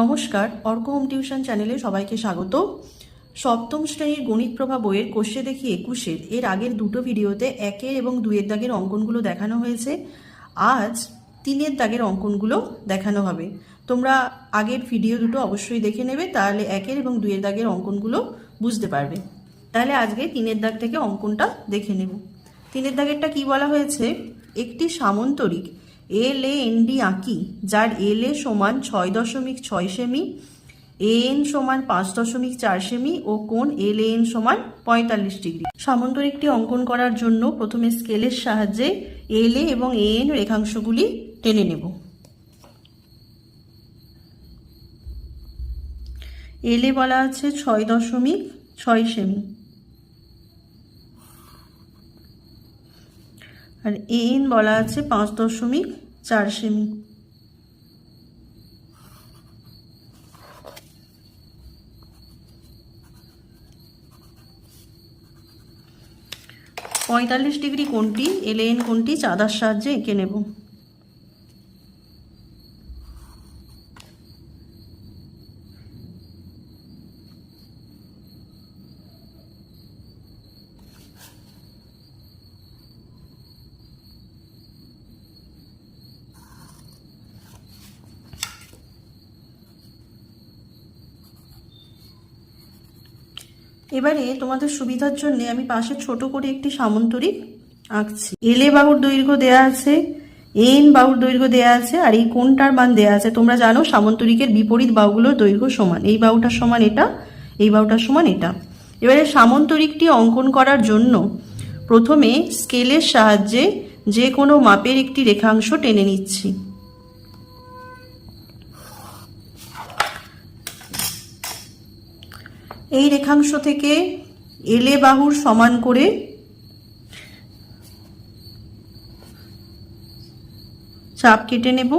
নমস্কার, Arka home tuition চ্যানেলে সবাইকে স্বাগত। সপ্তম শ্রেণীর গণিত প্রভা বইয়ের কোষে দেখি 21-এর এর আগের দুটো ভিডিওতে 1 এবং 2 দাগের অঙ্কনগুলো দেখানো হয়েছে। আজ 3 দাগের অঙ্কনগুলো দেখানো হবে। তোমরা আগের ভিডিও দুটো অবশ্যই দেখে নেবে, তাহলে 1 এবং 2 দাগের অঙ্কনগুলো বুঝতে পারবে। তাহলে আজকে 3 দাগ থেকে অঙ্কনটা দেখে নেব। 3 দাগেরটা কি বলা হয়েছে? একটি সামন্তরিক LAND আঁকি, যার LA সমান 6.6 সেমি, AN সমান 5.4 সেমি ও কোণ LAN সমান 45 ডিগ্রি। সামন্তরিকটি অঙ্কন করার জন্য প্রথমে স্কেলের সাহায্যে LA এবং AN রেখাংশগুলি টেনে নেব। LA বলা আছে 6.6 সেমি আর AN বলা আছে 5.4 সেমি। পঁয়তাল্লিশ ডিগ্রি কোণটি LAN কোণটি চাঁদার সাহায্যে এঁকে নেব। এবারে তোমাদের সুবিধার জন্য আমি পাশে ছোট করে একটি সামন্তরিক আঁকছি। LA বাহুর দৈর্ঘ্য দেয়া আছে, AN বাহুর দৈর্ঘ্য দেয়া আছে, আর এই কোণটার মান দেয়া আছে। তোমরা জানো সামন্তরিকের বিপরীত বাহুগুলোর দৈর্ঘ্য সমান। এই বাহুটার সমান এটা, এই বাহুটার সমান এটা। এবারে সামন্তরিকটি অঙ্কন করার জন্য প্রথমে স্কেলের সাহায্যে যে কোনো মাপের একটি রেখাংশ টেনে নিচ্ছি। এই রেখাংশ থেকে LA বাহুর সমান করে চাপ কেটে নেব।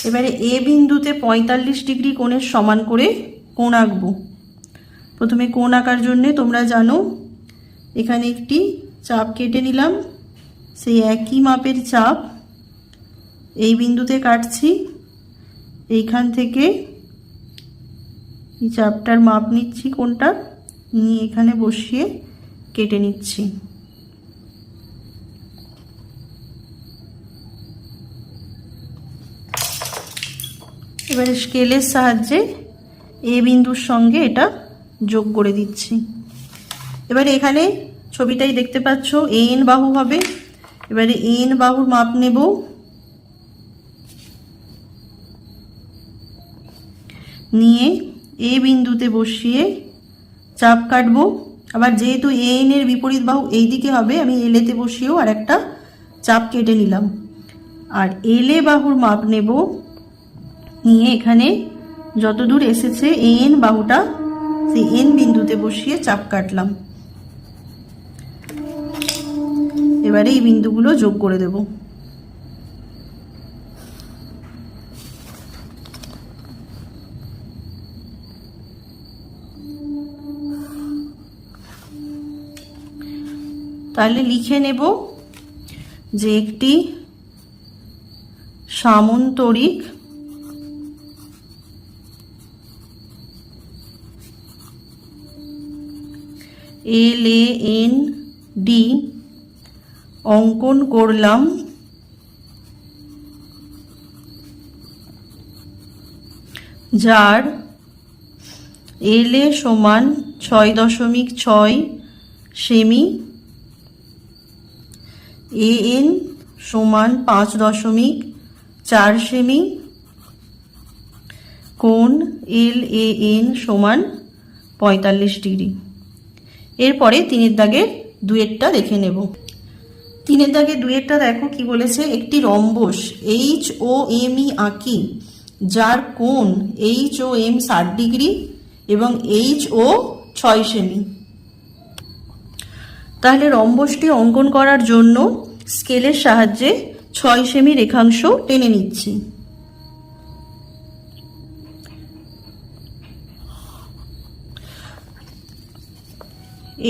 এবারে A বিন্দুতে 45 ডিগ্রি কোণের সমান করে কোণ আঁকবো। প্রথমে কোণ আঁকার জন্য তোমরা জানো এখানে একটি চাপ কেটে নিলাম। সেই একই মাপের চাপ এই বিন্দুতে কাটছি। এইখান থেকে এই চাপটার মাপ নিচ্ছি, কোণটা নিয়ে এখানে বসিয়ে কেটে নিচ্ছি। এবারে স্কেলের সাহায্যে A বিন্দুর সঙ্গে এটা যোগ করে দিচ্ছি। এবারে এখানে ছবিটাই দেখতে পাচ্ছ AN বাহু হবে। এবারে AN বাহুর মাপ নেব। নিয়ে A বিন্দুতে বসিয়ে চাপ কাটবো। আবার যেহেতু AN এর বিপরীত বাহু এই দিকে হবে, আমি LA তে বসিয়েও আর একটা চাপ কেটে নিলাম। আর LA বাহুর মাপ নেব, নিয়ে এখানে যতদূর এসেছে AN বাহুটা সেই N বিন্দুতে বসিয়ে চাপ কাটলাম। এবারে এই বিন্দুগুলো যোগ করে দেব। তাহলে লিখে নেব যে একটি সামন্তরিক LAND অঙ্কন করলাম, যার LA সমান 6.6 সেমি, AN সমান 5.4 সেমি, কোণ LAN সমান 45 ডিগ্রি। এরপরে 3 দাগের 2টা দেখে নেব। 3 দাগের 2টা দেখো কি বলেছে? একটি রম্বস HOME আঁকি, যার কোণ HOM 60 ডিগ্রি এবং HO 6 সেমি। তাহলে রম্বসটি অঙ্কন করার জন্য স্কেলের সাহায্যে 6 সেমি রেখাংশ টেনে নিচ্ছি।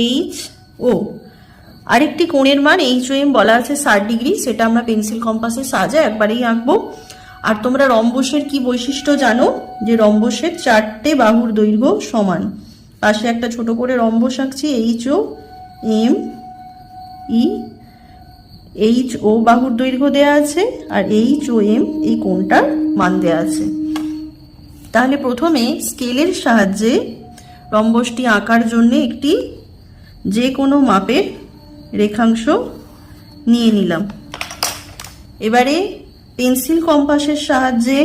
H O. আরেকটি কোণের মান HOM বলা আছে 60 ডিগ্রি, সেটা আমরা পেন্সিল কম্পাসের সাহায্যে একবারেই আঁকবো। আর তোমরা রম্বসের কি বৈশিষ্ট্য জানো, যে রম্বসের 4টে বাহুর দৈর্ঘ্য সমান। পাশে একটা ছোট করে রম্বস আঁকছি, HOM, HO বাহুর দৈর্ঘ্য দেয়া আছে, আর HOM এই কোণটার মান দেয়া আছে। তাহলে প্রথমে স্কেলের সাহায্যে রম্বসটি আঁকার জন্য একটি যে কোনো মাপের রেখাংশ নিয়ে নিলাম। এবারে পেন্সিল কম্পাসের সাহায্যে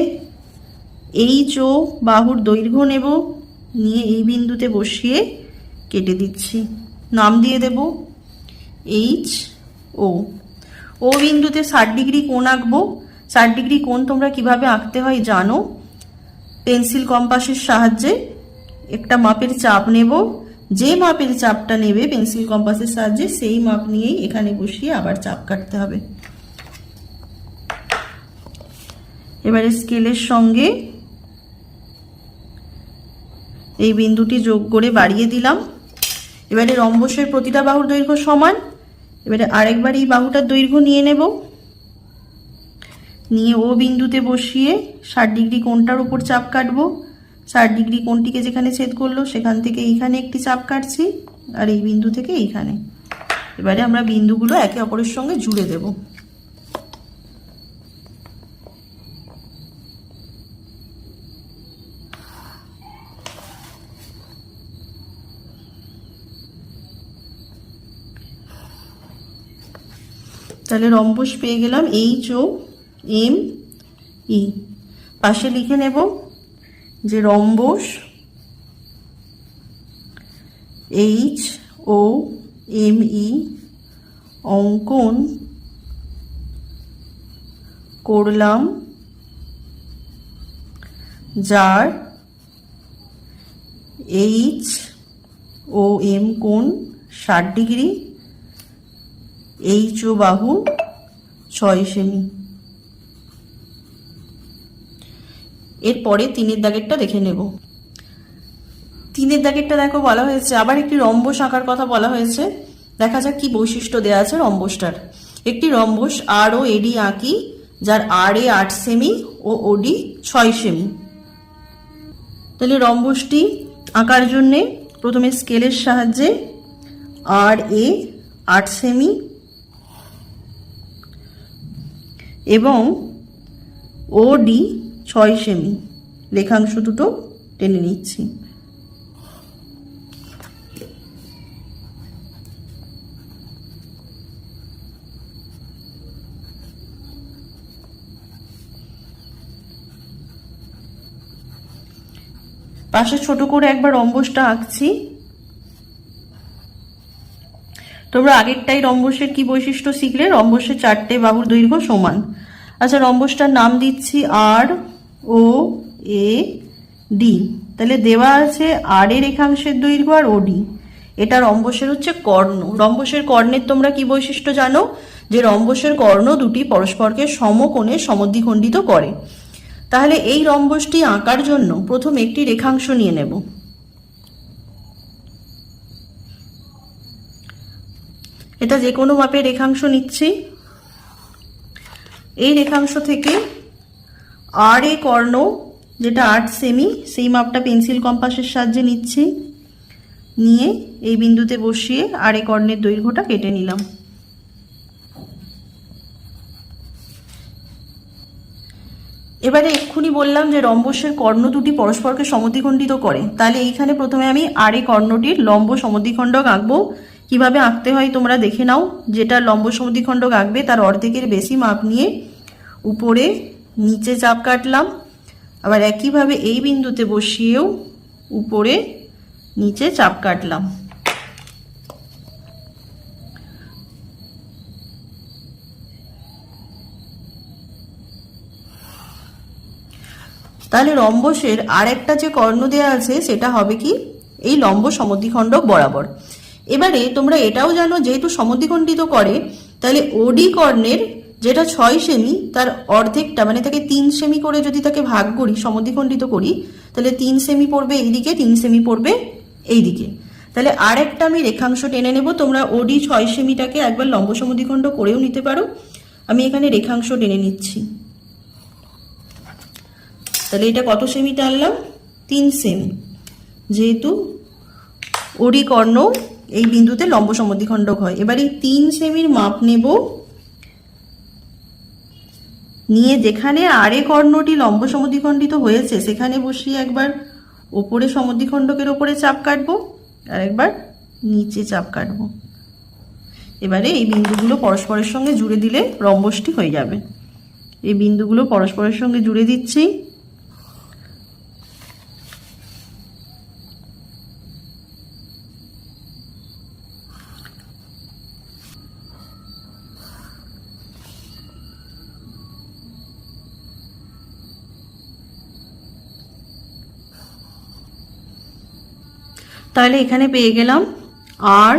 HO বাহুর দৈর্ঘ্য নেব, নিয়ে এই বিন্দুতে বসিয়ে কেটে দিচ্ছি। নাম দিয়ে দেব HO। ও বিন্দুতে 60 ডিগ্রি কোণ আঁকবো। 60 ডিগ্রি কোণ তোমরা কিভাবে আঁকতে হয় জানো। পেন্সিল কম্পাসের সাহায্যে একটা মাপের চাপ নেব, যে মাপের চাপটা নেবে পেন্সিল কম্পাসের সাহায্যে সেই মাপ নিয়েই এখানে বসিয়ে আবার চাপ কাটতে হবে। এবারে স্কেলের সঙ্গে এই বিন্দুটি যোগ করে বাড়িয়ে দিলাম। এবারে রম্বসের প্রতিটা বাহুর দৈর্ঘ্য সমান। এবারে আরেকবার এই বাহুটার দৈর্ঘ্য নিয়ে নেব, নিয়ে ও বিন্দুতে বসিয়ে 60 ডিগ্রি কোণটার উপর চাপ কাটবো। 60 ডিগ্রি কোণটিকে যেখানে ছেদ করলো সেখান থেকে এইখানে একটি চাপ কাটছি, আর এই বিন্দু থেকে এইখানে। এবারে আমরা বিন্দুগুলো একে অপরের সঙ্গে জুড়ে দেব। তাহলে রম্বস পেয়ে গেলাম HOM। পাশে লিখে নেব যে রম্বস HOM অঙ্কন করলাম, যার HOM কোণ 60 ডিগ্রি, HO বাহু 6 সেমি। এরপরে 3-এর দাগেরটা দেখে নেব। 3-এর দাগেরটা দেখো বলা হয়েছে আবার একটি রম্বস আঁকার কথা বলা হয়েছে। দেখা যাক কি বৈশিষ্ট্য দেওয়া আছে রম্বসটার। একটি রম্বস ROAD আঁকি, যার RA 8 সেমি ও OD 6 সেমি। তাহলে রম্বসটি আঁকার জন্যে প্রথমে স্কেলের সাহায্যে RA 8 সেমি এবং OD 6 সেমি রেখাংশ দুটো টেনে নিচ্ছি। পাশে ছোট করে একবার রম্বসটা আঁকছি। তোমরা আগেরটাই রম্বসের কি বৈশিষ্ট্য শিখলে, রম্বসের 4টে বাহুর দৈর্ঘ্য সমান। আচ্ছা, রম্বসটার নাম দিচ্ছি ROAD। তাহলে দেওয়া আছে আর এর রেখাংশের দৈর্ঘ্য আর OD। এটা রম্বসের হচ্ছে কর্ণ। রম্বসের কর্ণের তোমরা কি বৈশিষ্ট্য জানো, যে রম্বসের কর্ণ দুটি পরস্পরকে সমকোণে সমদ্বিখণ্ডিত করে। তাহলে এই রম্বসটি আঁকার জন্য প্রথম একটি রেখাংশ নিয়ে নেব। এটা যে কোনো মাপের রেখাংশ নিচ্ছি। এই রেখাংশ থেকে আর এ কর্ণ যেটা 8 সেমি, সেই মাপটা পেন্সিল কম্পাসের সাহায্যে নিচ্ছি। নিয়ে এই বিন্দুতে বসিয়ে আর এ কর্ণের দৈর্ঘ্যটা কেটে নিলাম। এবারে এক্ষুনি বললাম যে রম্বসের কর্ণ দুটি পরস্পরকে সমদ্বিখণ্ডিত করে। তাহলে এইখানে প্রথমে আমি আর এ কর্ণটির লম্ব সমদ্বিখণ্ডক আঁকবো। কিভাবে আঁকতে হয় তোমরা দেখে নাও। যেটা লম্ব সমদ্বিখণ্ডক আঁকবে তার অর্ধেকের বেশি মাপ নিয়ে উপরে নিচে চাপ কাটলাম। আবার একইভাবে এই বিন্দুতে বসিয়েও উপরে নিচে চাপ কাটলাম। তাহলে রম্বসের আর একটা যে কর্ণ দেওয়া আছে সেটা হবে কি, এই লম্ব সমদ্বিখণ্ডক বরাবর। এবারে তোমরা এটাও জানো, যেহেতু সমদ্বিখণ্ডিত করে, তাহলে ওডি কর্ণের যেটা 6 সেমি তার অর্ধেকটা, মানে তাকে 3 সেমি করে যদি তাকে ভাগ করি, সমদ্বিখণ্ডিত করি, তাহলে 3 সেমি পড়বে এইদিকে, 3 সেমি পড়বে এইদিকে। তাহলে আর একটা আমি রেখাংশ টেনে নেব। তোমরা ওডি 6 সেমিটাকে একবার লম্ব সমদ্বিখণ্ড করেও নিতে পারো। আমি এখানে রেখাংশ টেনে নিচ্ছি। তাহলে এটা কত সেমি টানলাম? 3 সেমি। যেহেতু ওডি কর্ণ এই বিন্দুতে লম্ব সমদ্বিখণ্ডক হয়। এবার এই 3 সেমির মাপ নেব, নিয়ে যেখানে আরে কর্ণটি লম্ব সমদ্বিখণ্ডিত হয়েছে সেখানে বসিয়ে একবার ওপরে সমদ্বিখণ্ডকের ওপরে চাপ কাটবো আর একবার নিচে চাপ কাটবো। এবারে এই বিন্দুগুলো পরস্পরের সঙ্গে জুড়ে দিলে রম্বসটি হয়ে যাবে। এই বিন্দুগুলো পরস্পরের সঙ্গে জুড়ে দিচ্ছি। তাহলে এখানে পেয়ে গেলাম আর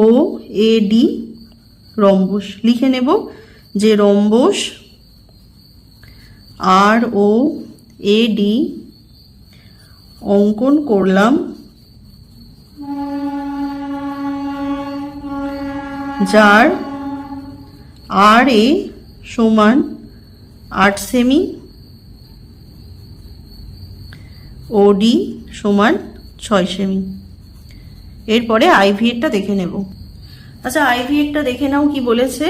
ও এ ডি রম্বস। লিখে নেব যে rhombus R O A D অঙ্কন করলাম, যার আর এ সমান 8 সেমি, ও ডি সমান 6 সেমি। এরপরে আইভিএরটা দেখে নেব। আচ্ছা, আইভিএরটা দেখে নাও কি বলেছে,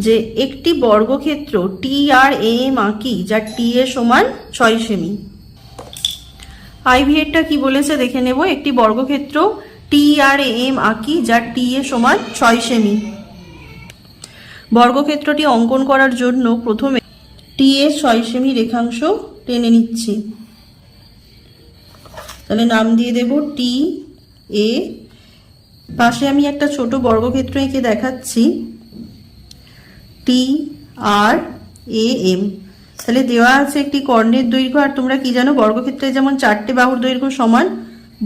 যে একটি বর্গক্ষেত্র টি আর এম আঁকি যার টি এ সমান 6 সেমি। আইভিএরটা কি বলেছে দেখে নেব। একটি বর্গক্ষেত্র টি আর এম আঁকি যার টি এ সমান 6 সেমি। বর্গক্ষেত্রটি অঙ্কন করার জন্য প্রথমে টি এর 6 সেমি রেখাংশ টেনে নিচ্ছি। তাহলে নাম দিয়ে দেব টি এ। পাশে আমি একটা ছোট বর্গক্ষেত্র এঁকে দেখাচ্ছি, টি আর এ এম। তাহলে দেওয়া আছে একটি কর্ণের দৈর্ঘ্য। আর তোমরা কি জানো, বর্গক্ষেত্রে যেমন 4টে বাহুর দৈর্ঘ্য সমান,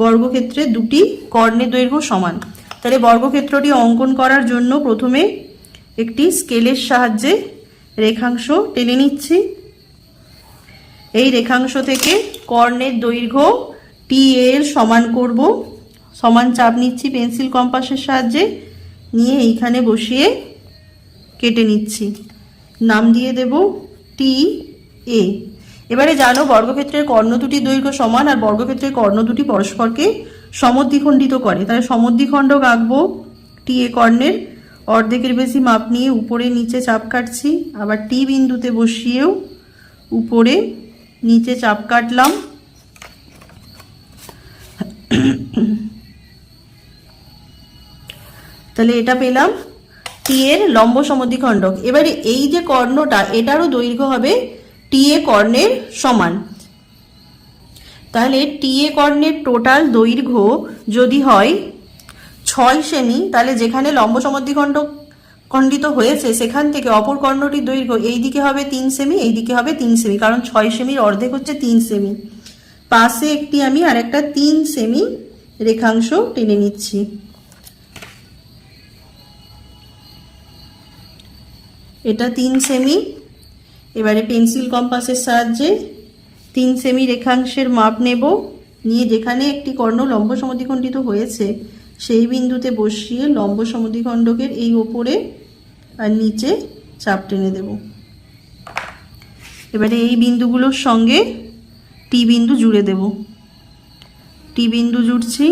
বর্গক্ষেত্রে 2টি কর্ণের দৈর্ঘ্য সমান। তাহলে বর্গক্ষেত্রটি অঙ্কন করার জন্য প্রথমে একটি স্কেলের সাহায্যে রেখাংশ টেনে নিচ্ছি। এই রেখাংশ থেকে কর্ণের দৈর্ঘ্য টি এর সমান করব। সমান চাপ নিচ্ছি পেন্সিল কম্পাসের সাহায্যে, নিয়ে এইখানে বসিয়ে কেটে নিচ্ছি। নাম দিয়ে দেব টি এ। এবারে জানো বর্গক্ষেত্রের কর্ণ দুটির দৈর্ঘ্য সমান, আর বর্গক্ষেত্রের কর্ণ দুটি পরস্পরকে সমদ্বিখণ্ডিত করে। তাহলে সমদ্বিখণ্ডক আঁকবো। টি এ কর্ণের অর্ধেকের বেশি মাপ নিয়ে উপরে নিচে চাপ কাটছি। আবার টি বিন্দুতে বসিয়েও উপরে নিচে চাপ কাটলাম। তাহলে এটা পেলাম টি এর লম্ব সমদ্বিখণ্ডক। এবারে এই যে কর্ণটা, এটারও দৈর্ঘ্য হবে টি এ কর্ণের সমান। তাহলে টি এ কর্ণের টোটাল দৈর্ঘ্য যদি হয় 6 সেমি, তাহলে যেখানে লম্ব সমদ্বিখণ্ডক খণ্ডিত হয়েছে সেখান থেকে অপর কর্ণটির দৈর্ঘ্য এই দিকে হবে 3 সেমি, এই দিকে হবে 3 সেমি, কারণ 6 সেমির অর্ধেক হচ্ছে 3 সেমি। পাশে একটি আমি আর একটা 3 সেমি রেখাংশ টেনে নিচ্ছি। এটা 3 সেমি। এবারে পেন্সিল কম্পাসের সাহায্যে 3 সেমি রেখাংশের মাপ নেব, নিয়ে যেখানে একটি কর্ণ লম্ব সমদ্বিখণ্ডিত হয়েছে সেই বিন্দুতে বসিয়ে লম্ব সমদ্বিখণ্ডকের এই ওপরে আর নিচে চাপ টেনে দেব। এবারে এই বিন্দুগুলোর সঙ্গে টি বিন্দু জুড়ে দেব। টি বিন্দু জুড়ছি,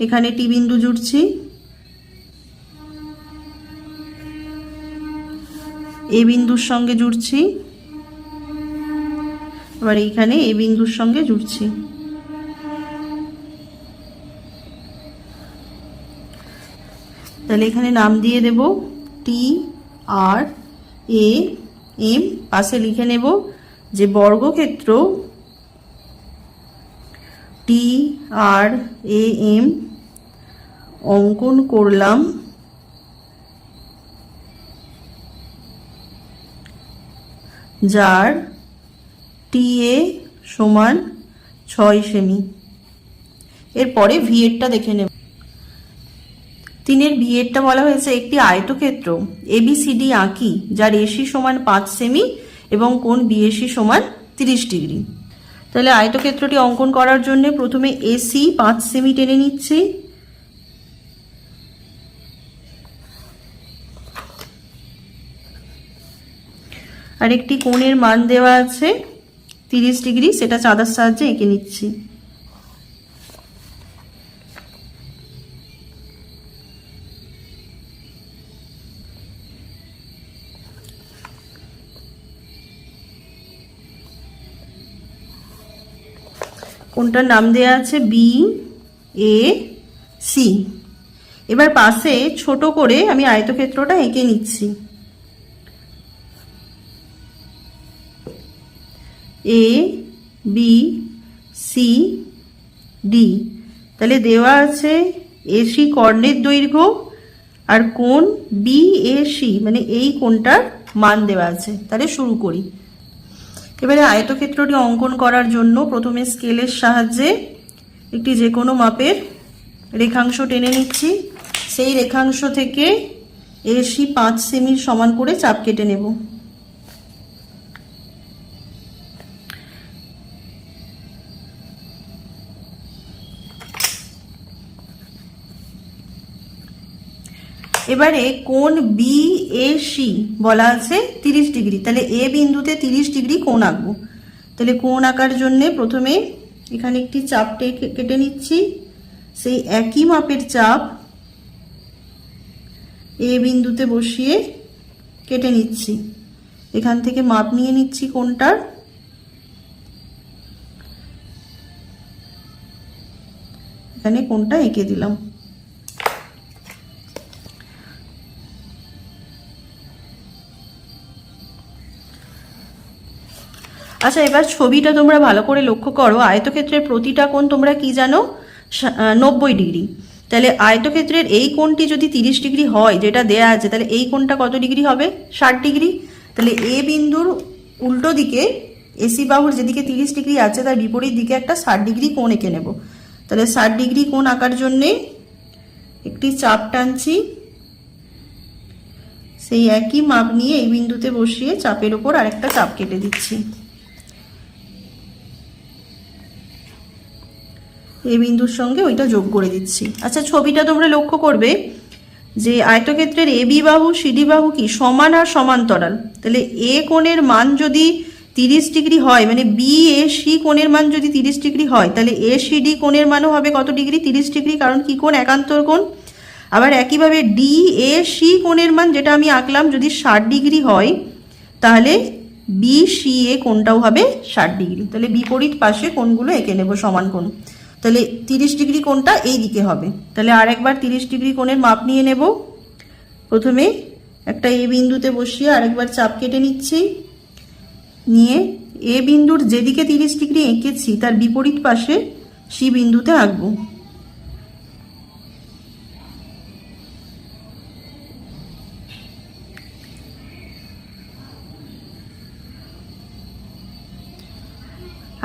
এখানে টি বিন্দু জুড়ছি, এ বিন্দুর সঙ্গে জুড়ছি, আবার এইখানে এ বিন্দুর সঙ্গে জুড়ছি। তাহলে এখানে নাম দিয়ে দেব টি আর এ এম। পাশে লিখে নেব যে বর্গক্ষেত্র টি আর এ এম অঙ্কন করলাম, যার টি এ সমান 6 সেমি। এরপরে ভি এরটা দেখে নেব। 3 ভি এরটা বলা হয়েছে একটি আয়তক্ষেত্র এবিসিডি আঁকি যার এসি সমান 5 সেমি এবং কোণ বিএসি সমান 30 ডিগ্রি। তাহলে আয়তক্ষেত্রটি অঙ্কন করার জন্য প্রথমে এসি 5 সেমি টেনে নিচ্ছি। আর একটি কোণের মান দেওয়া আছে 30 ডিগ্রি, সেটা চাঁদার সাহায্যে এঁকে নিচ্ছি। কোণটার নাম দেওয়া আছে বি এ সি। এবার পাশে ছোট করে আমি আয়তক্ষেত্রটা এঁকে নিচ্ছি। এ বি সি ডি, তাহলে দেওয়া আছে এসি কর্ণের দৈর্ঘ্য আর কোণ বি এ সি, মানে এই কোণটার মান দেওয়া আছে। তাহলে শুরু করি। এবারে আয়তক্ষেত্রটি অঙ্কন করার জন্য প্রথমে স্কেলের সাহায্যে একটি যে কোনো মাপের রেখাংশ টেনে নিচ্ছি। সেই রেখাংশ থেকে এসি 5 সেমির সমান করে চাপ কেটে নেব। এবারে কোণ বি এ সি বলা আছে 30 ডিগ্রি, তাহলে এ বিন্দুতে 30 ডিগ্রি কোণ আঁকবো। তাহলে কোণ আঁকার জন্য প্রথমে এখানে একটি চাপ কেটে নিচ্ছি। সেই একই মাপের চাপ এ বিন্দুতে বসিয়ে কেটে নিচ্ছি। এখান থেকে মাপ নিয়ে নিচ্ছি কোণটার। এখানে কোণটা এঁকে দিলাম। আচ্ছা, এবার ছবিটা তোমরা ভালো করে লক্ষ্য করো। আয়তক্ষেত্রের প্রতিটা কোণ তোমরা কি জানো? 90 ডিগ্রি। তাহলে আয়তক্ষেত্রের এই কোণটি যদি 30 ডিগ্রি হয়, যেটা দেয়া আছে, তাহলে এই কোণটা কত ডিগ্রি হবে? 60 ডিগ্রি। তাহলে এ বিন্দুর উল্টো দিকে এসি বাহুর যেদিকে 30 ডিগ্রি আছে তার বিপরীত দিকে একটা 60 ডিগ্রি কোণ এঁকে নেব। তাহলে 60 ডিগ্রি কোণ আঁকার জন্যে একটি চাপ টানছি। সেই একই মাপ নিয়ে এই বিন্দুতে বসিয়ে চাপের ওপর আরেকটা চাপ কেটে দিচ্ছি। এই বিন্দুর সঙ্গে ওইটা যোগ করে দিচ্ছি। আচ্ছা, ছবিটা তোমরা লক্ষ্য করবে যে আয়তক্ষেত্রের এ বি বাহু সিডি বাহু কি সমান আর সমান্তরাল। তাহলে এ কোণের মান যদি 30 ডিগ্রি হয়, মানে বি এ সি কোণের মান যদি 30 ডিগ্রি হয়, তাহলে এ সি ডি কোণের মানও হবে কত ডিগ্রি? 30 ডিগ্রি। কারণ কি কোণ? একান্তর কোণ। আবার একইভাবে ডি এ সি কোণের মান যেটা আমি আঁকলাম যদি 60 ডিগ্রি হয়, তাহলে বি সি এ কোণটাও হবে 60 ডিগ্রি। তাহলে বিপরীত পাশে কোণগুলো এঁকে নেব সমান কোণ। তাহলে 30 ডিগ্রি কোণটা এই দিকে হবে। তাহলে আর একবার 30 ডিগ্রি কোণের মাপ নিয়ে নেব। প্রথমে একটা এ বিন্দুতে বসিয়ে আরেকবার চাপ কেটে নিচ্ছি। নিয়ে এ বিন্দুর যেদিকে 30 ডিগ্রি এঁকেছি তার বিপরীত পাশে সি বিন্দুতে আঁকবো।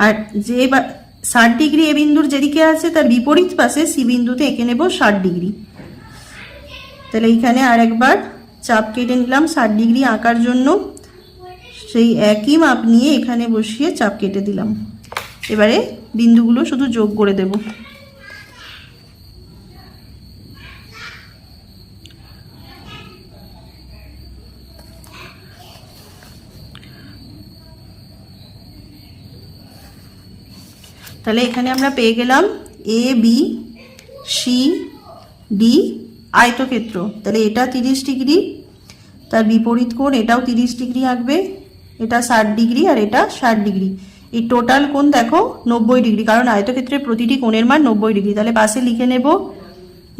আর যে 60 ডিগ্রি এ বিন্দুর যেদিকে আছে তার বিপরীত পাশে সি বিন্দুতে এঁকে নেব 60 ডিগ্রি। তাহলে এইখানে আর একবার চাপ কেটে নিলাম 60 ডিগ্রি আঁকার জন্য। সেই একই মাপ নিয়ে এখানে বসিয়ে চাপ কেটে দিলাম। এবারে বিন্দুগুলো শুধু যোগ করে দেব। তাহলে এখানে আমরা পেয়ে গেলাম এ বি সি ডি আয়তক্ষেত্র। তাহলে এটা 30 ডিগ্রি, তার বিপরীত কোণ এটাও 30 ডিগ্রি আঁকবে, এটা 60 ডিগ্রি আর এটা 60 ডিগ্রি। এই টোটাল কোণ দেখো 90 ডিগ্রি, কারণ আয়তক্ষেত্রের প্রতিটি কোণের মান 90 ডিগ্রি। তাহলে পাশে লিখে নেব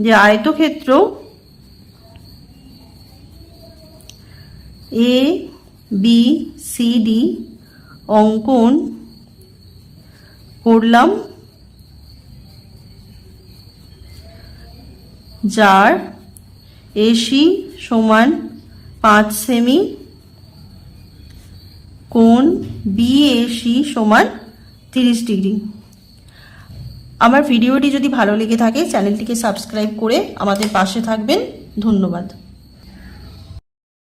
যে আয়তক্ষেত্র এ বি সি ডি অঙ্কন করলাম, যার এসি সমান 5 সেমি, কোণ বিএসি সমান 30 ডিগ্রি। আমার ভিডিওটি যদি ভালো লেগে থাকে চ্যানেলটিকে সাবস্ক্রাইব করে আমাদের পাশে থাকবেন। ধন্যবাদ।